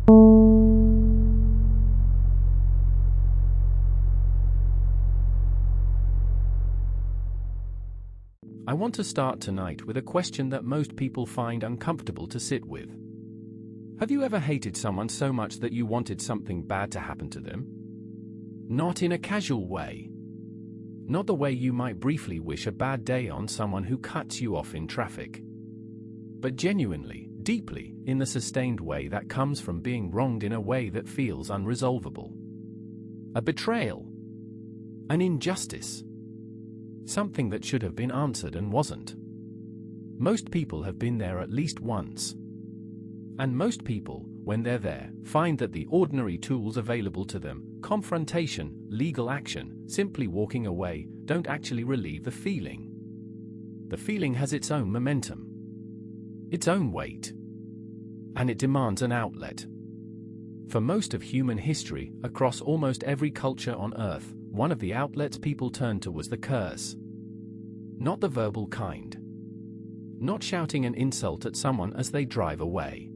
I want to start tonight with a question that most people find uncomfortable to sit with. Have you ever hated someone so much that you wanted something bad to happen to them? Not in a casual way. Not the way you might briefly wish a bad day on someone who cuts you off in traffic. But genuinely, deeply, in the sustained way that comes from being wronged in a way that feels unresolvable. A betrayal. An injustice. Something that should have been answered and wasn't. Most people have been there at least once. And most people, when they're there, find that the ordinary tools available to them, confrontation, legal action, simply walking away, don't actually relieve the feeling. The feeling has its own momentum, its own weight, and it demands an outlet. For most of human history, across almost every culture on Earth, one of the outlets people turned to was the curse. Not the verbal kind. Not shouting an insult at someone as they drive away.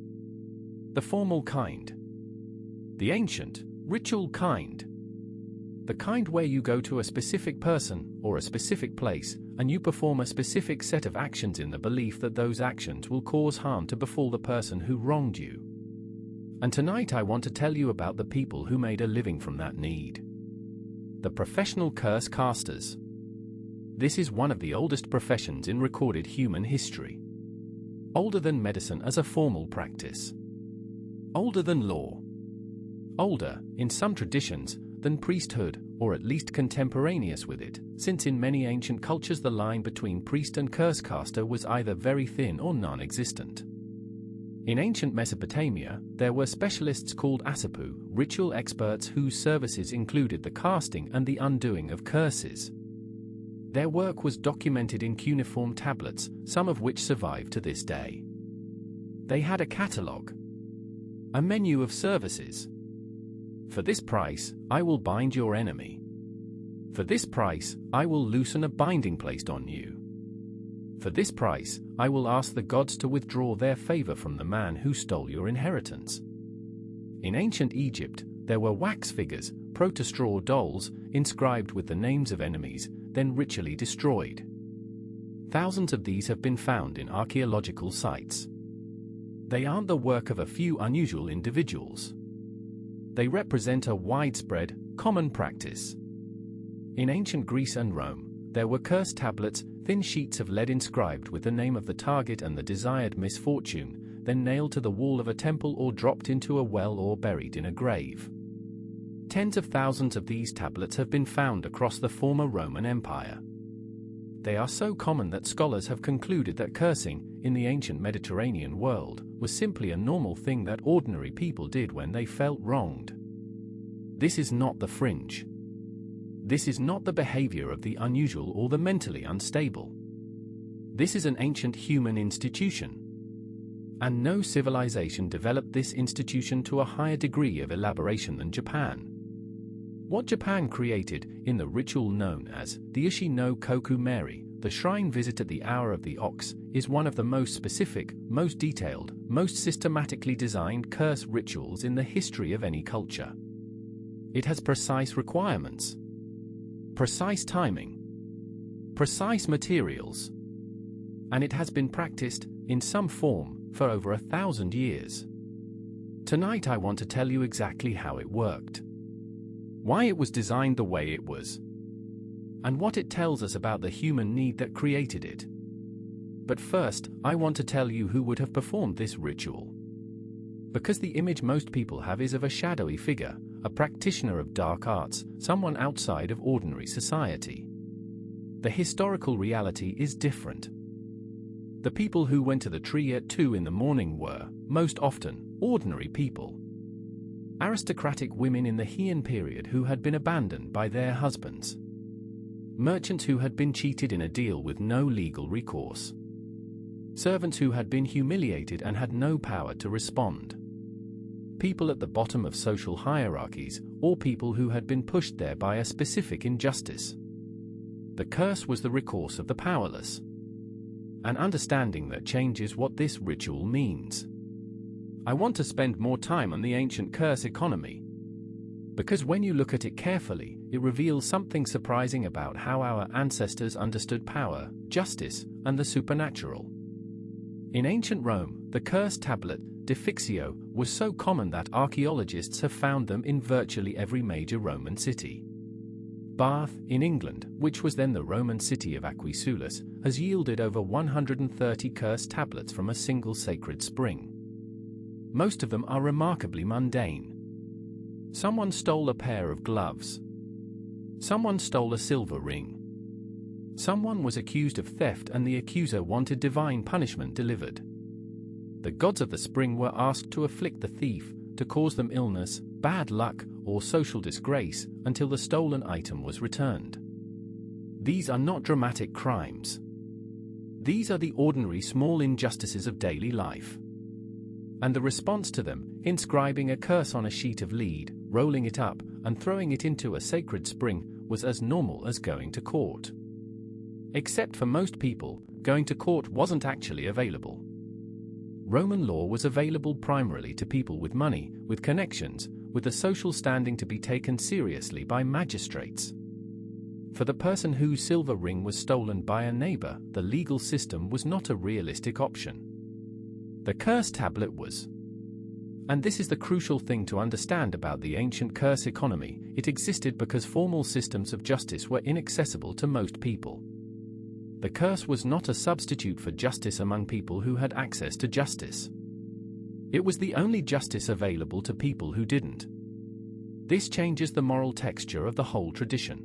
The formal kind. The ancient, ritual kind. The kind where you go to a specific person or a specific place, and you perform a specific set of actions in the belief that those actions will cause harm to befall the person who wronged you. And tonight I want to tell you about the people who made a living from that need. The professional curse casters. This is one of the oldest professions in recorded human history. Older than medicine as a formal practice. Older than law. Older, in some traditions, than priesthood, or at least contemporaneous with it, since in many ancient cultures the line between priest and curse caster was either very thin or non-existent. In ancient Mesopotamia, there were specialists called Asapu, ritual experts whose services included the casting and the undoing of curses. Their work was documented in cuneiform tablets, some of which survive to this day. They had a catalogue, a menu of services. For this price, I will bind your enemy. For this price, I will loosen a binding placed on you. For this price, I will ask the gods to withdraw their favor from the man who stole your inheritance. In ancient Egypt, there were wax figures, proto-straw dolls, inscribed with the names of enemies, then ritually destroyed. Thousands of these have been found in archaeological sites. They aren't the work of a few unusual individuals. They represent a widespread, common practice. In ancient Greece and Rome, there were curse tablets, thin sheets of lead inscribed with the name of the target and the desired misfortune, then nailed to the wall of a temple or dropped into a well or buried in a grave. Tens of thousands of these tablets have been found across the former Roman Empire. They are so common that scholars have concluded that cursing, in the ancient Mediterranean world, was simply a normal thing that ordinary people did when they felt wronged. This is not the fringe. This is not the behavior of the unusual or the mentally unstable. This is an ancient human institution. And no civilization developed this institution to a higher degree of elaboration than Japan. What Japan created, in the ritual known as the Ushi no Koku Meri, the shrine visit at the hour of the ox, is one of the most specific, most detailed, most systematically designed curse rituals in the history of any culture. It has precise requirements, precise timing, precise materials, and it has been practiced, in some form, for over 1,000 years. Tonight I want to tell you exactly how it worked, why it was designed the way it was, and what it tells us about the human need that created it. But first, I want to tell you who would have performed this ritual. Because the image most people have is of a shadowy figure, a practitioner of dark arts, someone outside of ordinary society. The historical reality is different. The people who went to the tree at 2 in the morning were, most often, ordinary people. Aristocratic women in the Heian period who had been abandoned by their husbands. Merchants who had been cheated in a deal with no legal recourse. Servants who had been humiliated and had no power to respond. People at the bottom of social hierarchies, or people who had been pushed there by a specific injustice. The curse was the recourse of the powerless. An understanding that changes what this ritual means. I want to spend more time on the ancient curse economy. Because when you look at it carefully, it reveals something surprising about how our ancestors understood power, justice, and the supernatural. In ancient Rome, the curse tablet, Defixio, was so common that archaeologists have found them in virtually every major Roman city. Bath, in England, which was then the Roman city of Aquisulus, has yielded over 130 curse tablets from a single sacred spring. Most of them are remarkably mundane. Someone stole a pair of gloves. Someone stole a silver ring. Someone was accused of theft and the accuser wanted divine punishment delivered. The gods of the spring were asked to afflict the thief, to cause them illness, bad luck, or social disgrace, until the stolen item was returned. These are not dramatic crimes. These are the ordinary small injustices of daily life. And the response to them, inscribing a curse on a sheet of lead, rolling it up, and throwing it into a sacred spring, was as normal as going to court. Except for most people, going to court wasn't actually available. Roman law was available primarily to people with money, with connections, with a social standing to be taken seriously by magistrates. For the person whose silver ring was stolen by a neighbor, the legal system was not a realistic option. The curse tablet was. And this is the crucial thing to understand about the ancient curse economy: it existed because formal systems of justice were inaccessible to most people. The curse was not a substitute for justice among people who had access to justice. It was the only justice available to people who didn't. This changes the moral texture of the whole tradition.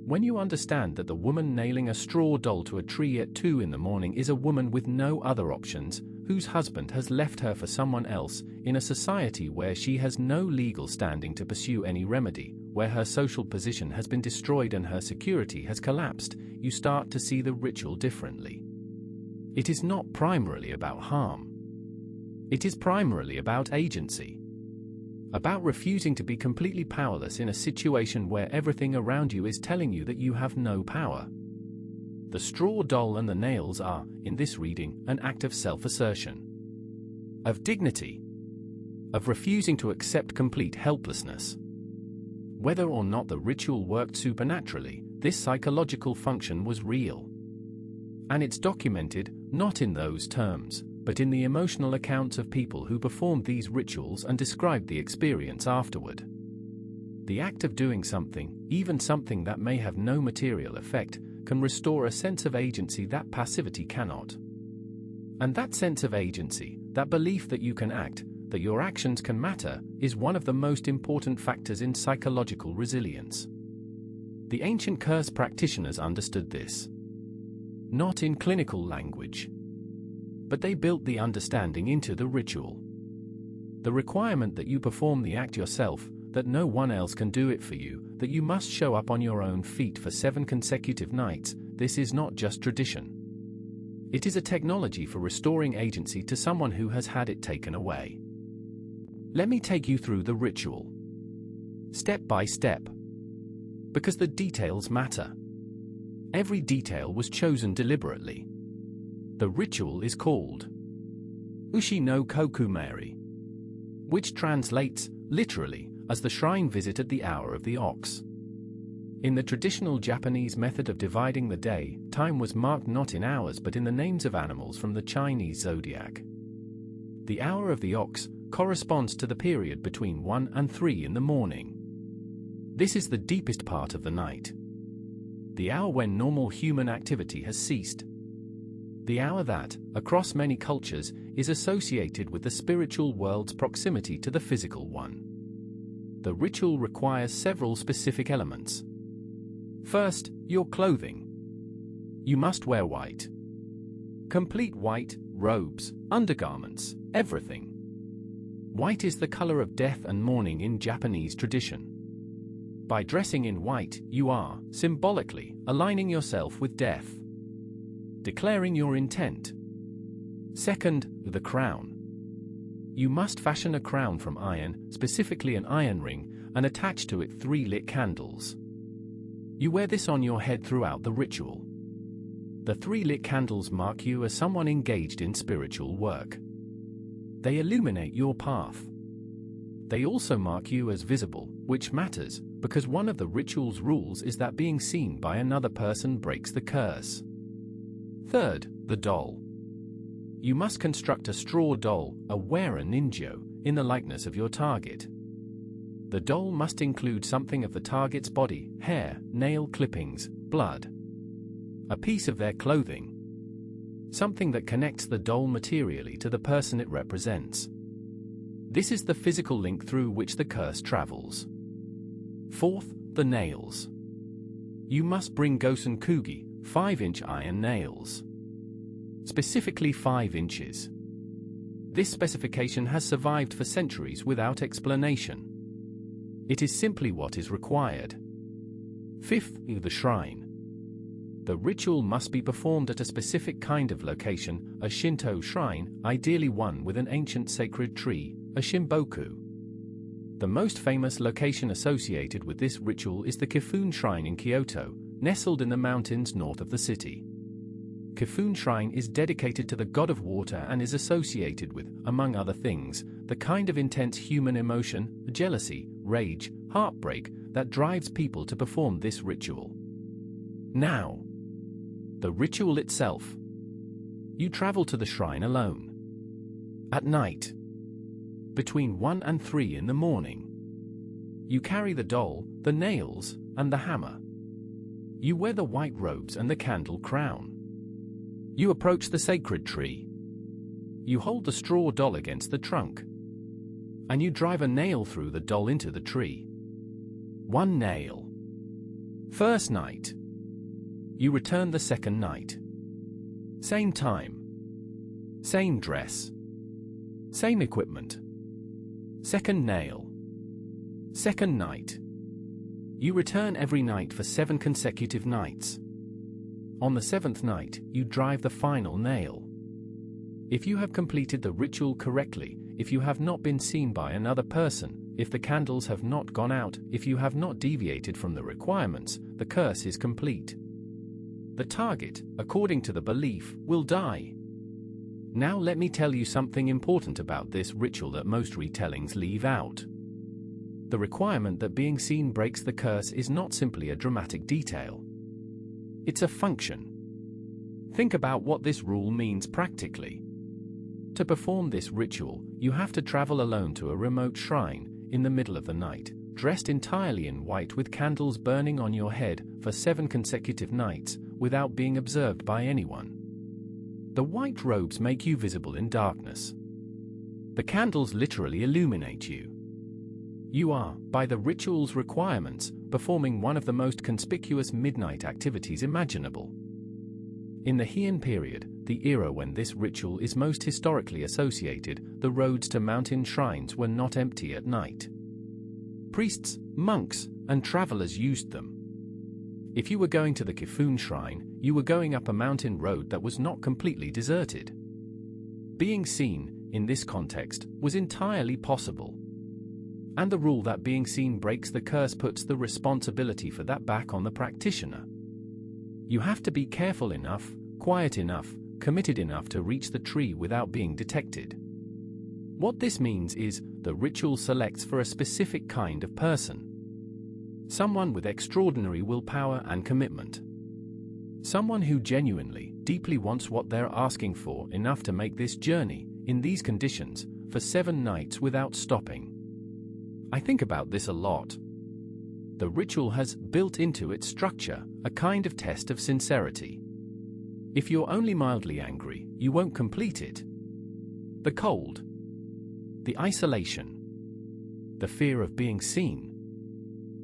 When you understand that the woman nailing a straw doll to a tree at 2 in the morning is a woman with no other options, whose husband has left her for someone else, in a society where she has no legal standing to pursue any remedy, where her social position has been destroyed and her security has collapsed, you start to see the ritual differently. It is not primarily about harm. It is primarily about agency. About refusing to be completely powerless in a situation where everything around you is telling you that you have no power. The straw doll and the nails are, in this reading, an act of self-assertion, of dignity, of refusing to accept complete helplessness. Whether or not the ritual worked supernaturally, this psychological function was real. And it's documented, not in those terms, but in the emotional accounts of people who performed these rituals and described the experience afterward. The act of doing something, even something that may have no material effect, can restore a sense of agency that passivity cannot. And that sense of agency, that belief that you can act, that your actions can matter, is one of the most important factors in psychological resilience. The ancient curse practitioners understood this. Not in clinical language. But they built the understanding into the ritual. The requirement that you perform the act yourself, that no one else can do it for you, that you must show up on your own feet for 7 consecutive nights, this is not just tradition. It is a technology for restoring agency to someone who has had it taken away. Let me take you through the ritual. Step by step. Because the details matter. Every detail was chosen deliberately. The ritual is called Ushi no Kokumari, which translates, literally, as the shrine visit at the hour of the ox. In the traditional Japanese method of dividing the day, time was marked not in hours but in the names of animals from the Chinese zodiac. The hour of the ox corresponds to the period between 1 and 3 in the morning. This is the deepest part of the night. The hour when normal human activity has ceased. The hour that, across many cultures, is associated with the spiritual world's proximity to the physical one. The ritual requires several specific elements. First, your clothing. You must wear white. Complete white, robes, undergarments, everything. White is the color of death and mourning in Japanese tradition. By dressing in white, you are, symbolically, aligning yourself with death. Declaring your intent. Second, the crown. You must fashion a crown from iron, specifically an iron ring, and attach to it 3 lit candles. You wear this on your head throughout the ritual. The 3 lit candles mark you as someone engaged in spiritual work. They illuminate your path. They also mark you as visible, which matters, because one of the ritual's rules is that being seen by another person breaks the curse. Third, the doll. You must construct a straw doll, a wearer ninjo, in the likeness of your target. The doll must include something of the target's body, hair, nail clippings, blood, a piece of their clothing, something that connects the doll materially to the person it represents. This is the physical link through which the curse travels. Fourth, the nails. You must bring Gosen Kugi, 5-inch iron nails. Specifically 5 inches. This specification has survived for centuries without explanation. It is simply what is required. Fifth, the shrine. The ritual must be performed at a specific kind of location, a Shinto shrine, ideally one with an ancient sacred tree, a Shimboku. The most famous location associated with this ritual is the Kifune Shrine in Kyoto, nestled in the mountains north of the city. Kifune Shrine is dedicated to the god of water and is associated with, among other things, the kind of intense human emotion, jealousy, rage, heartbreak, that drives people to perform this ritual. Now, the ritual itself. You travel to the shrine alone. At night. Between 1 and 3 in the morning. You carry the doll, the nails, and the hammer. You wear the white robes and the candle crown. You approach the sacred tree. You hold the straw doll against the trunk. And you drive a nail through the doll into the tree. 1 nail. First night. You return the second night. Same time. Same dress. Same equipment. Second nail. Second night. You return every night for 7 consecutive nights. On the 7th night, you drive the final nail. If you have completed the ritual correctly, if you have not been seen by another person, if the candles have not gone out, if you have not deviated from the requirements, the curse is complete. The target, according to the belief, will die. Now let me tell you something important about this ritual that most retellings leave out. The requirement that being seen breaks the curse is not simply a dramatic detail. It's a function. Think about what this rule means practically. To perform this ritual, you have to travel alone to a remote shrine, in the middle of the night, dressed entirely in white with candles burning on your head, for 7 consecutive nights, without being observed by anyone. The white robes make you visible in darkness. The candles literally illuminate you. You are, by the ritual's requirements, performing one of the most conspicuous midnight activities imaginable. In the Heian period, the era when this ritual is most historically associated, the roads to mountain shrines were not empty at night. Priests, monks, and travelers used them. If you were going to the Kifune Shrine, you were going up a mountain road that was not completely deserted. Being seen, in this context, was entirely possible. And the rule that being seen breaks the curse puts the responsibility for that back on the practitioner. You have to be careful enough, quiet enough, committed enough to reach the tree without being detected. What this means is, the ritual selects for a specific kind of person. Someone with extraordinary willpower and commitment. Someone who genuinely, deeply wants what they're asking for enough to make this journey, in these conditions, for 7 nights without stopping. I think about this a lot. The ritual has, built into its structure, a kind of test of sincerity. If you're only mildly angry, you won't complete it. The cold. The isolation. The fear of being seen.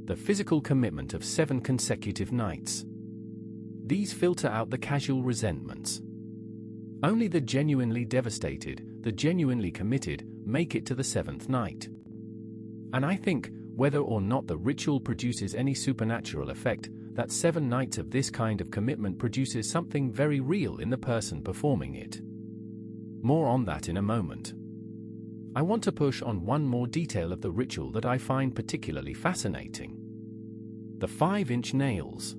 The physical commitment of 7 consecutive nights. These filter out the casual resentments. Only the genuinely devastated, the genuinely committed, make it to the 7th night. And I think, whether or not the ritual produces any supernatural effect, that 7 nights of this kind of commitment produces something very real in the person performing it. More on that in a moment. I want to push on one more detail of the ritual that I find particularly fascinating. The 5-inch nails.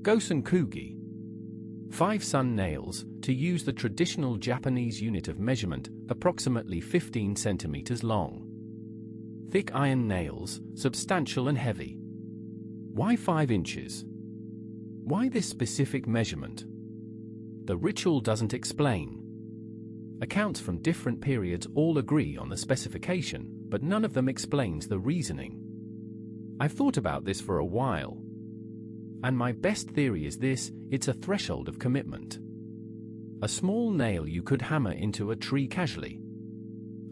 Gosen Kugi. 5 sun nails, to use the traditional Japanese unit of measurement, approximately 15 centimeters long. Thick iron nails, substantial and heavy. Why 5 inches? Why this specific measurement? The ritual doesn't explain. Accounts from different periods all agree on the specification, but none of them explains the reasoning. I've thought about this for a while. And my best theory is this: it's a threshold of commitment. A small nail you could hammer into a tree casually.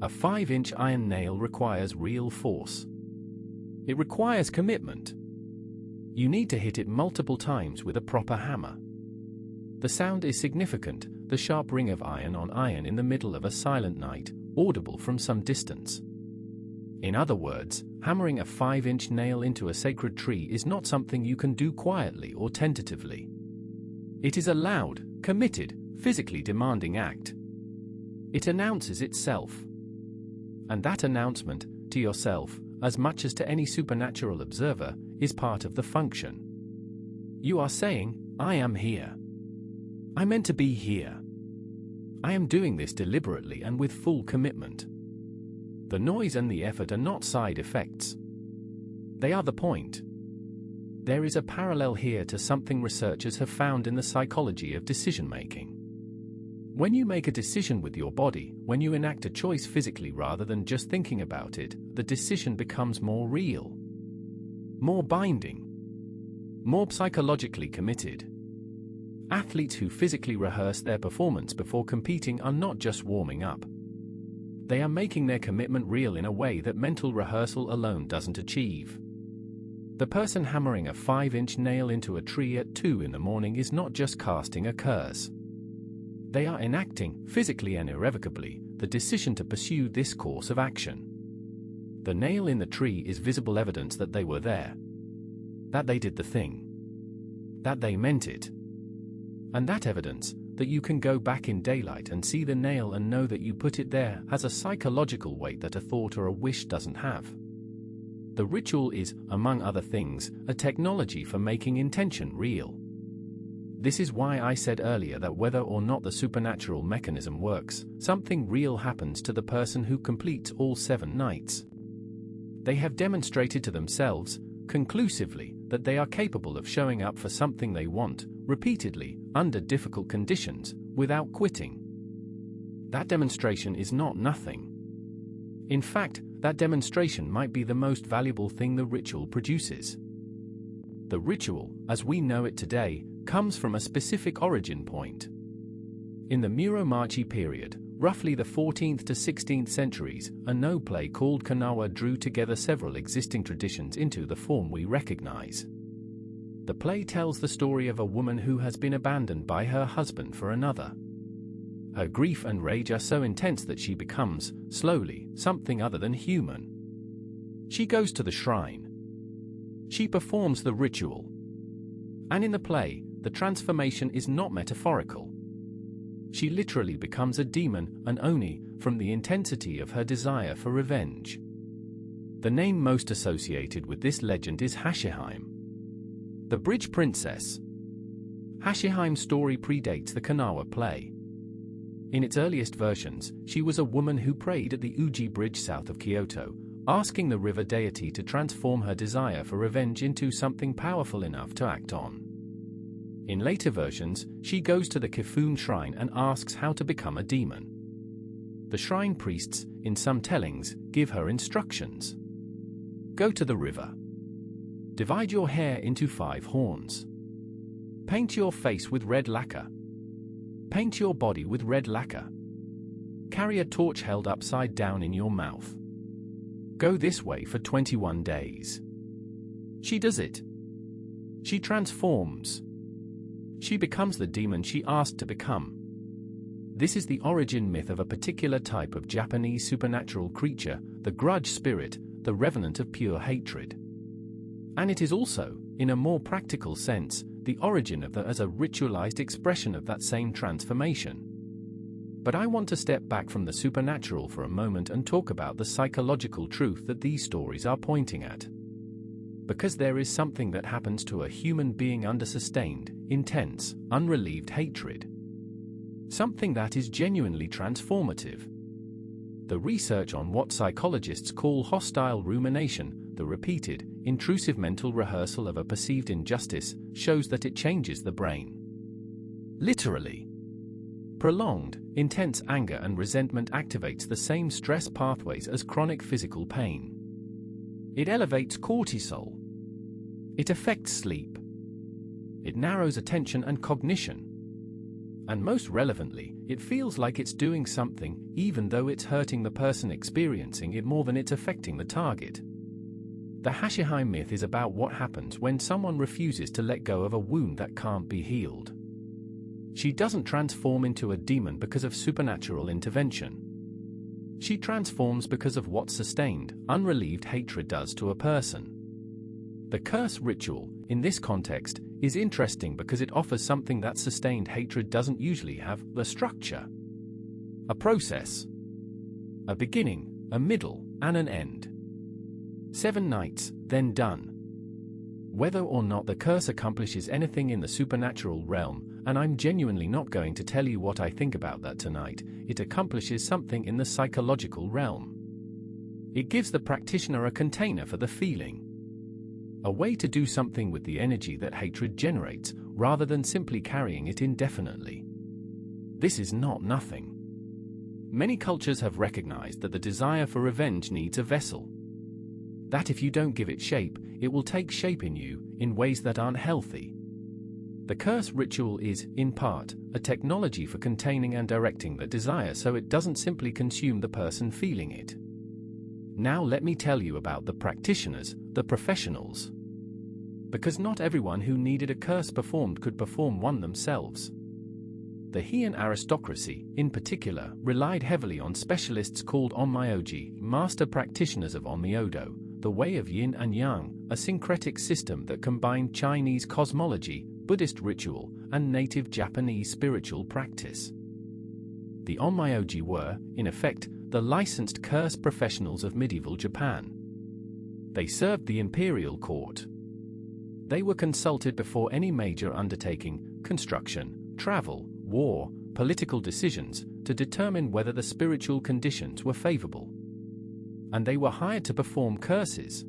A 5-inch iron nail requires real force. It requires commitment. You need to hit it multiple times with a proper hammer. The sound is significant, the sharp ring of iron on iron in the middle of a silent night, audible from some distance. In other words, hammering a 5-inch nail into a sacred tree is not something you can do quietly or tentatively. It is a loud, committed, physically demanding act. It announces itself. And that announcement, to yourself, as much as to any supernatural observer, is part of the function. You are saying, I am here. I meant to be here. I am doing this deliberately and with full commitment. The noise and the effort are not side effects. They are the point. There is a parallel here to something researchers have found in the psychology of decision-making. When you make a decision with your body, when you enact a choice physically rather than just thinking about it, the decision becomes more real, more binding, more psychologically committed. Athletes who physically rehearse their performance before competing are not just warming up. They are making their commitment real in a way that mental rehearsal alone doesn't achieve. The person hammering a 5-inch nail into a tree at 2 in the morning is not just casting a curse. They are enacting, physically and irrevocably, the decision to pursue this course of action. The nail in the tree is visible evidence that they were there, that they did the thing, that they meant it. And that evidence, that you can go back in daylight and see the nail and know that you put it there, has a psychological weight that a thought or a wish doesn't have. The ritual is, among other things, a technology for making intention real. This is why I said earlier that whether or not the supernatural mechanism works, something real happens to the person who completes all 7 nights. They have demonstrated to themselves, conclusively, that they are capable of showing up for something they want, repeatedly, under difficult conditions, without quitting. That demonstration is not nothing. In fact, that demonstration might be the most valuable thing the ritual produces. The ritual, as we know it today, comes from a specific origin point. In the Muromachi period, roughly the 14th to 16th centuries, a Noh play called Kanawa drew together several existing traditions into the form we recognize. The play tells the story of a woman who has been abandoned by her husband for another. Her grief and rage are so intense that she becomes, slowly, something other than human. She goes to the shrine. She performs the ritual. And in the play, the transformation is not metaphorical. She literally becomes a demon, an oni, from the intensity of her desire for revenge. The name most associated with this legend is Hashiheim, the Bridge Princess. Hashiheim's story predates the Kanawa play. In its earliest versions, she was a woman who prayed at the Uji Bridge south of Kyoto, asking the river deity to transform her desire for revenge into something powerful enough to act on. In later versions, she goes to the Kifune shrine and asks how to become a demon. The shrine priests, in some tellings, give her instructions. Go to the river. Divide your hair into 5 horns. Paint your face with red lacquer. Paint your body with red lacquer. Carry a torch held upside down in your mouth. Go this way for 21 days. She does it. She transforms. She becomes the demon she asked to become. This is the origin myth of a particular type of Japanese supernatural creature, the grudge spirit, the revenant of pure hatred. And it is also, in a more practical sense, the origin of as a ritualized expression of that same transformation. But I want to step back from the supernatural for a moment and talk about the psychological truth that these stories are pointing at. Because there is something that happens to a human being under sustained, intense, unrelieved hatred. Something that is genuinely transformative. The research on what psychologists call hostile rumination, the repeated, intrusive mental rehearsal of a perceived injustice, shows that it changes the brain. Literally. Prolonged, intense anger and resentment activates the same stress pathways as chronic physical pain. It elevates cortisol. It affects sleep. It narrows attention and cognition. And most relevantly, it feels like it's doing something, even though it's hurting the person experiencing it more than it's affecting the target. The Hashihai myth is about what happens when someone refuses to let go of a wound that can't be healed. She doesn't transform into a demon because of supernatural intervention. She transforms because of what sustained, unrelieved hatred does to a person. The curse ritual, in this context, is interesting because it offers something that sustained hatred doesn't usually have: a structure. A process. A beginning, a middle, and an end. 7 nights, then done. Whether or not the curse accomplishes anything in the supernatural realm, and I'm genuinely not going to tell you what I think about that tonight, it accomplishes something in the psychological realm. It gives the practitioner a container for the feeling. A way to do something with the energy that hatred generates, rather than simply carrying it indefinitely. This is not nothing. Many cultures have recognized that the desire for revenge needs a vessel. That if you don't give it shape, it will take shape in you, in ways that aren't healthy. The curse ritual is, in part, a technology for containing and directing the desire so it doesn't simply consume the person feeling it. Now let me tell you about the practitioners, the professionals. Because not everyone who needed a curse performed could perform one themselves. The Heian aristocracy, in particular, relied heavily on specialists called onmyoji, master practitioners of Onmyodo, the way of yin and yang, a syncretic system that combined Chinese cosmology, Buddhist ritual, and native Japanese spiritual practice. The onmyoji were, in effect, the licensed curse professionals of medieval Japan. They served the imperial court. They were consulted before any major undertaking, construction, travel, war, political decisions, to determine whether the spiritual conditions were favorable. And they were hired to perform curses.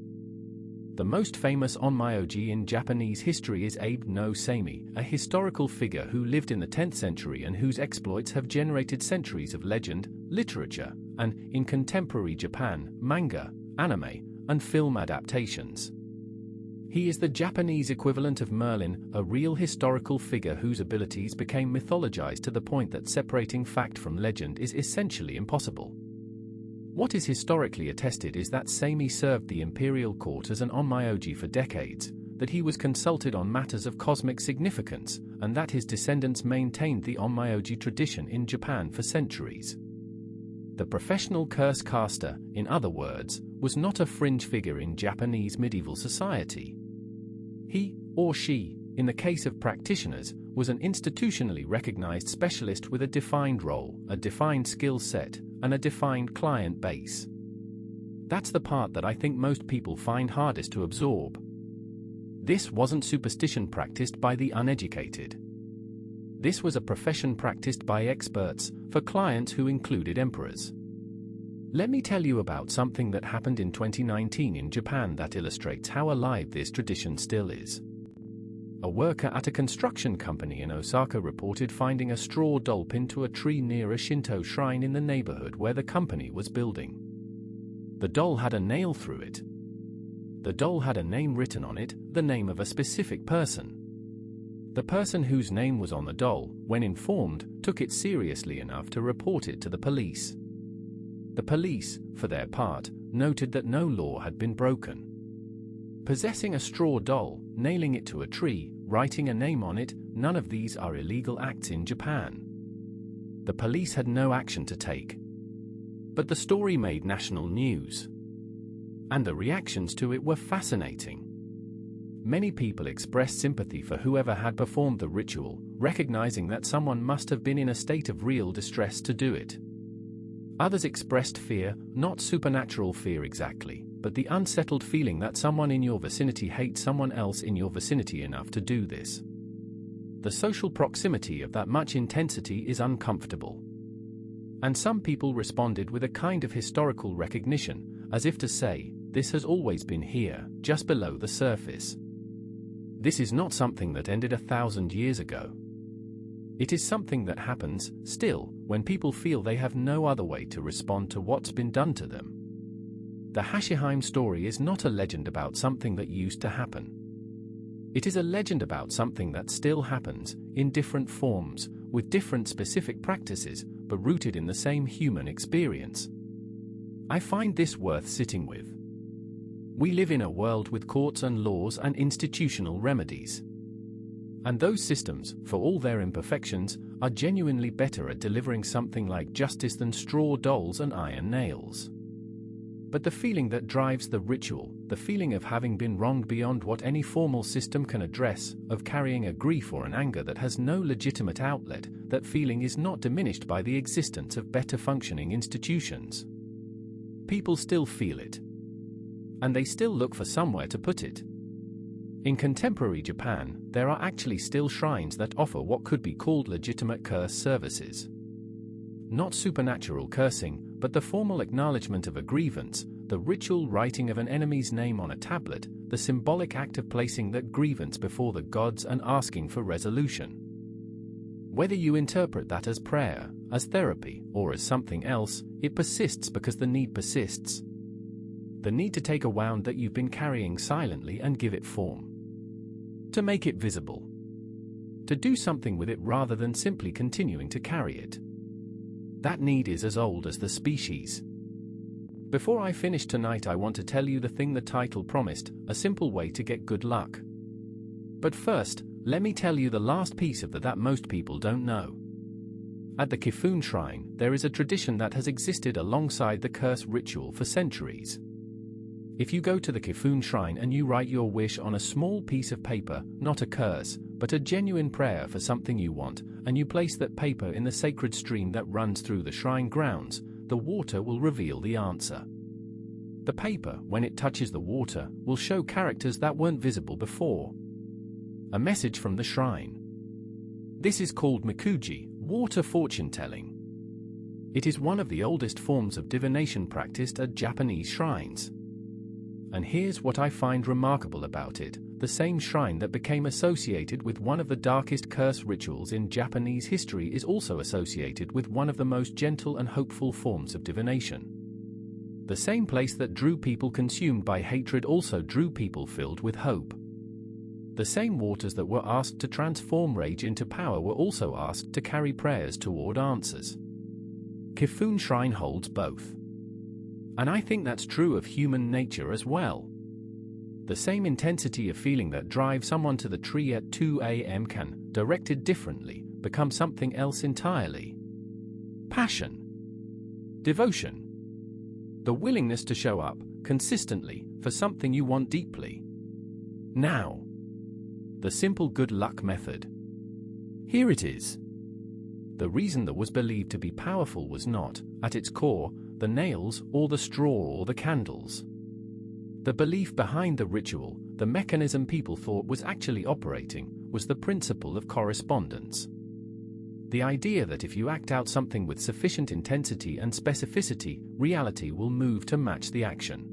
The most famous onmyoji in Japanese history is Abe no Seimei, a historical figure who lived in the 10th century and whose exploits have generated centuries of legend, literature, and, in contemporary Japan, manga, anime, and film adaptations. He is the Japanese equivalent of Merlin, a real historical figure whose abilities became mythologized to the point that separating fact from legend is essentially impossible. What is historically attested is that Seimei served the imperial court as an onmyoji for decades, that he was consulted on matters of cosmic significance, and that his descendants maintained the onmyoji tradition in Japan for centuries. The professional curse caster, in other words, was not a fringe figure in Japanese medieval society. He, or she, in the case of practitioners, was an institutionally recognized specialist with a defined role, a defined skill set, and a defined client base. That's the part that I think most people find hardest to absorb. This wasn't superstition practiced by the uneducated. This was a profession practiced by experts, for clients who included emperors. Let me tell you about something that happened in 2019 in Japan that illustrates how alive this tradition still is. A worker at a construction company in Osaka reported finding a straw doll pinned to a tree near a Shinto shrine in the neighborhood where the company was building. The doll had a nail through it. The doll had a name written on it, the name of a specific person. The person whose name was on the doll, when informed, took it seriously enough to report it to the police. The police, for their part, noted that no law had been broken. Possessing a straw doll, nailing it to a tree, writing a name on it, none of these are illegal acts in Japan. The police had no action to take. But the story made national news. And the reactions to it were fascinating. Many people expressed sympathy for whoever had performed the ritual, recognizing that someone must have been in a state of real distress to do it. Others expressed fear, not supernatural fear exactly, but the unsettled feeling that someone in your vicinity hates someone else in your vicinity enough to do this. The social proximity of that much intensity is uncomfortable. And some people responded with a kind of historical recognition, as if to say, this has always been here, just below the surface. This is not something that ended 1,000 years ago. It is something that happens, still, when people feel they have no other way to respond to what's been done to them. The Hashirheim story is not a legend about something that used to happen. It is a legend about something that still happens, in different forms, with different specific practices, but rooted in the same human experience. I find this worth sitting with. We live in a world with courts and laws and institutional remedies. And those systems, for all their imperfections, are genuinely better at delivering something like justice than straw dolls and iron nails. But the feeling that drives the ritual, the feeling of having been wronged beyond what any formal system can address, of carrying a grief or an anger that has no legitimate outlet, that feeling is not diminished by the existence of better functioning institutions. People still feel it. And they still look for somewhere to put it. In contemporary Japan, there are actually still shrines that offer what could be called legitimate curse services. Not supernatural cursing, but the formal acknowledgement of a grievance, the ritual writing of an enemy's name on a tablet, the symbolic act of placing that grievance before the gods and asking for resolution. Whether you interpret that as prayer, as therapy, or as something else, it persists because the need persists. The need to take a wound that you've been carrying silently and give it form. To make it visible. To do something with it rather than simply continuing to carry it. That need is as old as the species. Before I finish tonight, I want to tell you the thing the title promised, a simple way to get good luck. But first, let me tell you the last piece of that most people don't know. At the Kifune Shrine, there is a tradition that has existed alongside the curse ritual for centuries. If you go to the Kifune Shrine and you write your wish on a small piece of paper, not a curse, but a genuine prayer for something you want, and you place that paper in the sacred stream that runs through the shrine grounds, the water will reveal the answer. The paper, when it touches the water, will show characters that weren't visible before. A message from the shrine. This is called mikuji, water fortune-telling. It is one of the oldest forms of divination practiced at Japanese shrines. And here's what I find remarkable about it, the same shrine that became associated with one of the darkest curse rituals in Japanese history is also associated with one of the most gentle and hopeful forms of divination. The same place that drew people consumed by hatred also drew people filled with hope. The same waters that were asked to transform rage into power were also asked to carry prayers toward answers. Kifune Shrine holds both. And I think that's true of human nature as well. The same intensity of feeling that drives someone to the tree at 2 a.m. can, directed differently, become something else entirely. Passion. Devotion. The willingness to show up, consistently, for something you want deeply. Now. The simple good luck method. Here it is. The reason that was believed to be powerful was not, at its core, the nails, or the straw, or the candles. The belief behind the ritual, the mechanism people thought was actually operating, was the principle of correspondence. The idea that if you act out something with sufficient intensity and specificity, reality will move to match the action.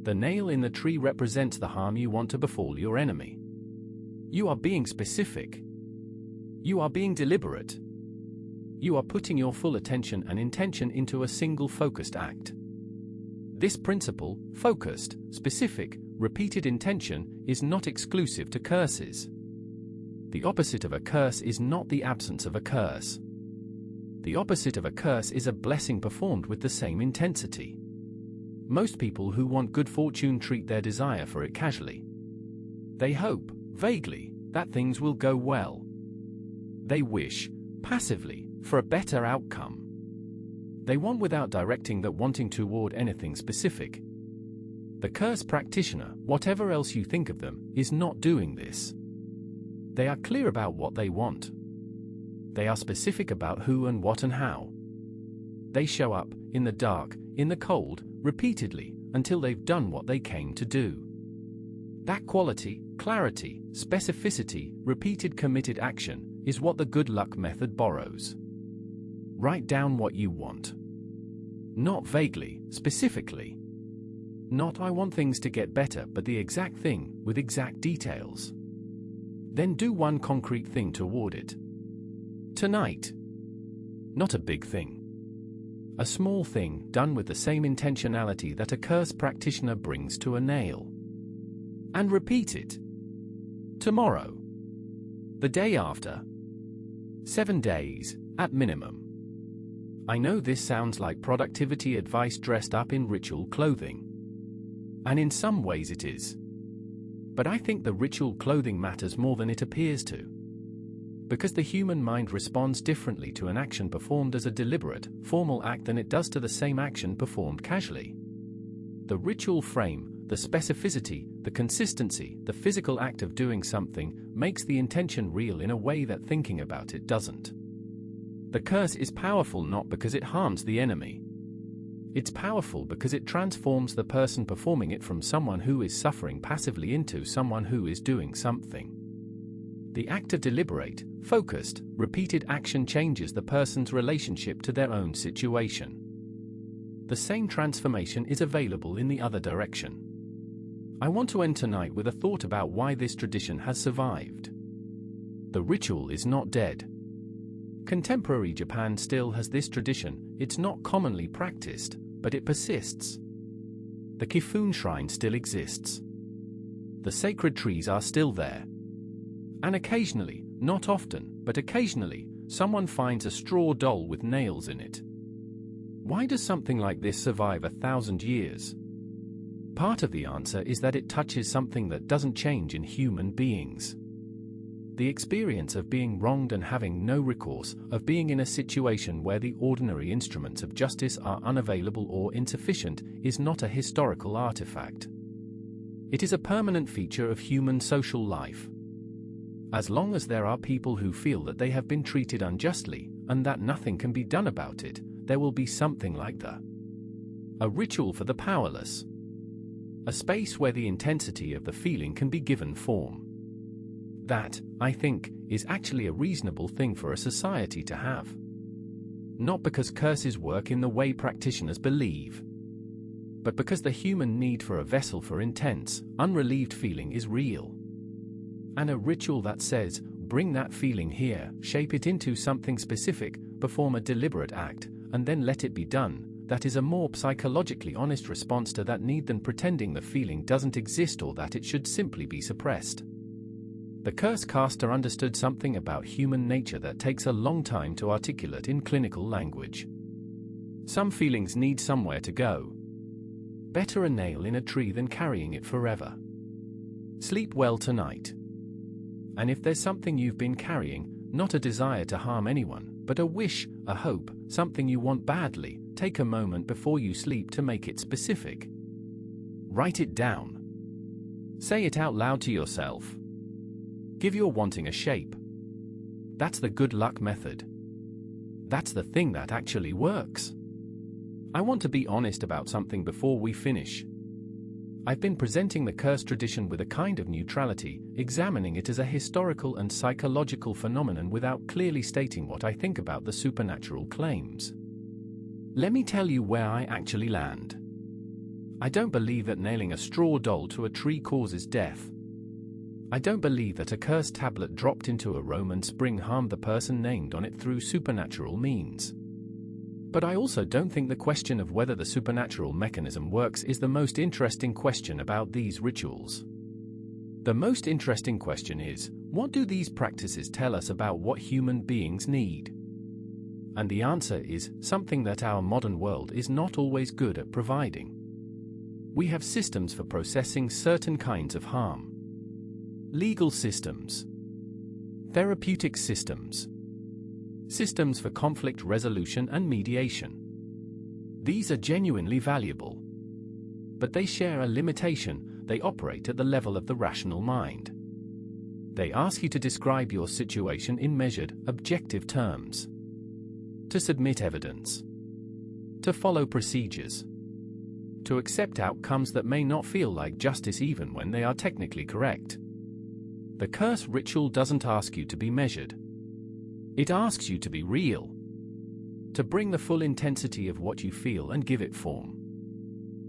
The nail in the tree represents the harm you want to befall your enemy. You are being specific. You are being deliberate. You are putting your full attention and intention into a single focused act. This principle, focused, specific, repeated intention, is not exclusive to curses. The opposite of a curse is not the absence of a curse. The opposite of a curse is a blessing performed with the same intensity. Most people who want good fortune treat their desire for it casually. They hope, vaguely, that things will go well. They wish, passively, for a better outcome. They want without directing that wanting toward anything specific. The curse practitioner, whatever else you think of them, is not doing this. They are clear about what they want. They are specific about who and what and how. They show up, in the dark, in the cold, repeatedly, until they've done what they came to do. That quality, clarity, specificity, repeated committed action, is what the good luck method borrows. Write down what you want. Not vaguely, specifically. Not "I want things to get better," but the exact thing, with exact details. Then do one concrete thing toward it. Tonight. Not a big thing. A small thing, done with the same intentionality that a curse practitioner brings to a nail. And repeat it. Tomorrow. The day after. 7 days, at minimum. I know this sounds like productivity advice dressed up in ritual clothing. And in some ways it is. But I think the ritual clothing matters more than it appears to. Because the human mind responds differently to an action performed as a deliberate, formal act than it does to the same action performed casually. The ritual frame, the specificity, the consistency, the physical act of doing something, makes the intention real in a way that thinking about it doesn't. The curse is powerful not because it harms the enemy. It's powerful because it transforms the person performing it from someone who is suffering passively into someone who is doing something. The act of deliberate, focused, repeated action changes the person's relationship to their own situation. The same transformation is available in the other direction. I want to end tonight with a thought about why this tradition has survived. The ritual is not dead. Contemporary Japan still has this tradition. It's not commonly practiced, but it persists. The Kifune shrine still exists. The sacred trees are still there. And occasionally, not often, but occasionally, someone finds a straw doll with nails in it. Why does something like this survive 1,000 years? Part of the answer is that it touches something that doesn't change in human beings. The experience of being wronged and having no recourse, of being in a situation where the ordinary instruments of justice are unavailable or insufficient, is not a historical artifact. It is a permanent feature of human social life. As long as there are people who feel that they have been treated unjustly, and that nothing can be done about it, there will be something like a ritual for the powerless. A space where the intensity of the feeling can be given form. That, I think, is actually a reasonable thing for a society to have. Not because curses work in the way practitioners believe, but because the human need for a vessel for intense, unrelieved feeling is real. And a ritual that says, bring that feeling here, shape it into something specific, perform a deliberate act, and then let it be done, that is a more psychologically honest response to that need than pretending the feeling doesn't exist or that it should simply be suppressed. The curse caster understood something about human nature that takes a long time to articulate in clinical language. Some feelings need somewhere to go. Better a nail in a tree than carrying it forever. Sleep well tonight. And if there's something you've been carrying, not a desire to harm anyone, but a wish, a hope, something you want badly, take a moment before you sleep to make it specific. Write it down. Say it out loud to yourself. Give your wanting a shape. That's the good luck method. That's the thing that actually works. I want to be honest about something before we finish. I've been presenting the curse tradition with a kind of neutrality, examining it as a historical and psychological phenomenon without clearly stating what I think about the supernatural claims. Let me tell you where I actually land. I don't believe that nailing a straw doll to a tree causes death. I don't believe that a cursed tablet dropped into a Roman spring harmed the person named on it through supernatural means. But I also don't think the question of whether the supernatural mechanism works is the most interesting question about these rituals. The most interesting question is, what do these practices tell us about what human beings need? And the answer is something that our modern world is not always good at providing. We have systems for processing certain kinds of harm. Legal systems. Therapeutic systems. Systems for conflict resolution and mediation. These are genuinely valuable. But they share a limitation: they operate at the level of the rational mind. They ask you to describe your situation in measured, objective terms. To submit evidence. To follow procedures. to accept outcomes that may not feel like justice even when they are technically correct. The curse ritual doesn't ask you to be measured. It asks you to be real. To bring the full intensity of what you feel and give it form.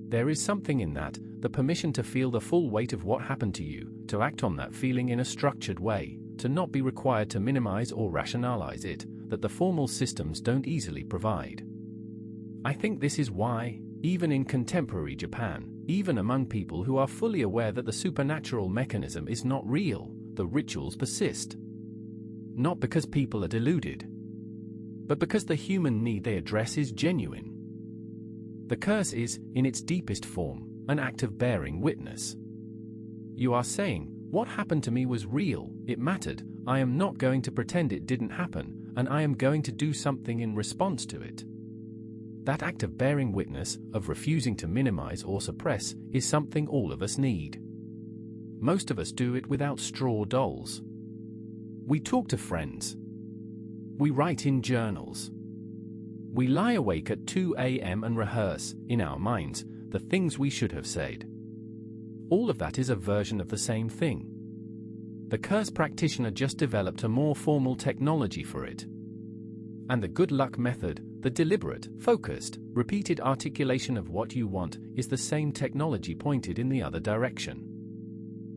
There is something in that, the permission to feel the full weight of what happened to you, to act on that feeling in a structured way, to not be required to minimize or rationalize it, that the formal systems don't easily provide. I think this is why, even in contemporary Japan, even among people who are fully aware that the supernatural mechanism is not real, the rituals persist. Not because people are deluded, but because the human need they address is genuine. The curse is, in its deepest form, an act of bearing witness. You are saying, what happened to me was real, it mattered, I am not going to pretend it didn't happen, and I am going to do something in response to it. That act of bearing witness, of refusing to minimize or suppress, is something all of us need. Most of us do it without straw dolls. We talk to friends. We write in journals. We lie awake at 2 a.m. and rehearse, in our minds, the things we should have said. All of that is a version of the same thing. The curse practitioner just developed a more formal technology for it. And the good luck method, the deliberate, focused, repeated articulation of what you want, is the same technology pointed in the other direction.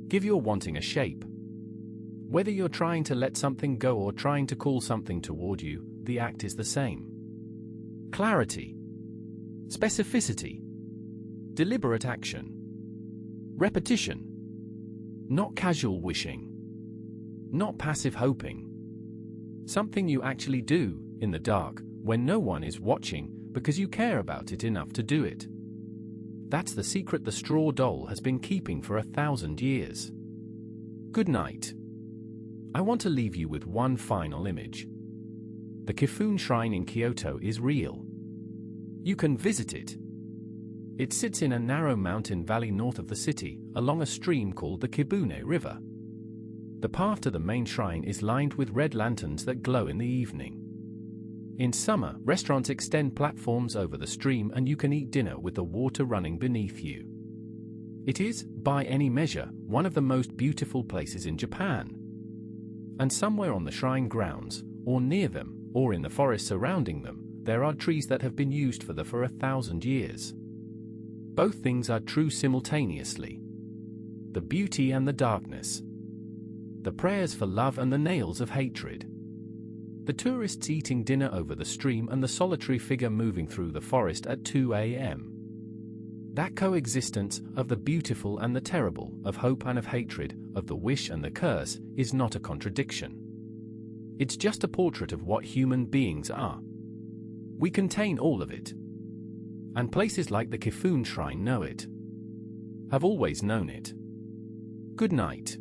Give your wanting a shape. Whether you're trying to let something go or trying to call something toward you, the act is the same. Clarity. Specificity. Deliberate action. Repetition. Not casual wishing. Not passive hoping. Something you actually do, in the dark, when no one is watching, because you care about it enough to do it. That's the secret the straw doll has been keeping for 1,000 years. Good night. I want to leave you with one final image. The Kifune Shrine in Kyoto is real. You can visit it. It sits in a narrow mountain valley north of the city, along a stream called the Kibune River. The path to the main shrine is lined with red lanterns that glow in the evening. In summer, restaurants extend platforms over the stream and you can eat dinner with the water running beneath you. It is, by any measure, one of the most beautiful places in Japan. And somewhere on the shrine grounds, or near them, or in the forest surrounding them, there are trees that have been used for 1,000 years. Both things are true simultaneously. The beauty and the darkness. The prayers for love and the nails of hatred. The tourists eating dinner over the stream and the solitary figure moving through the forest at 2 a.m. That coexistence of the beautiful and the terrible, of hope and of hatred, of the wish and the curse, is not a contradiction. It's just a portrait of what human beings are. We contain all of it. And places like the Kifune Shrine know it. Have always known it. Good night.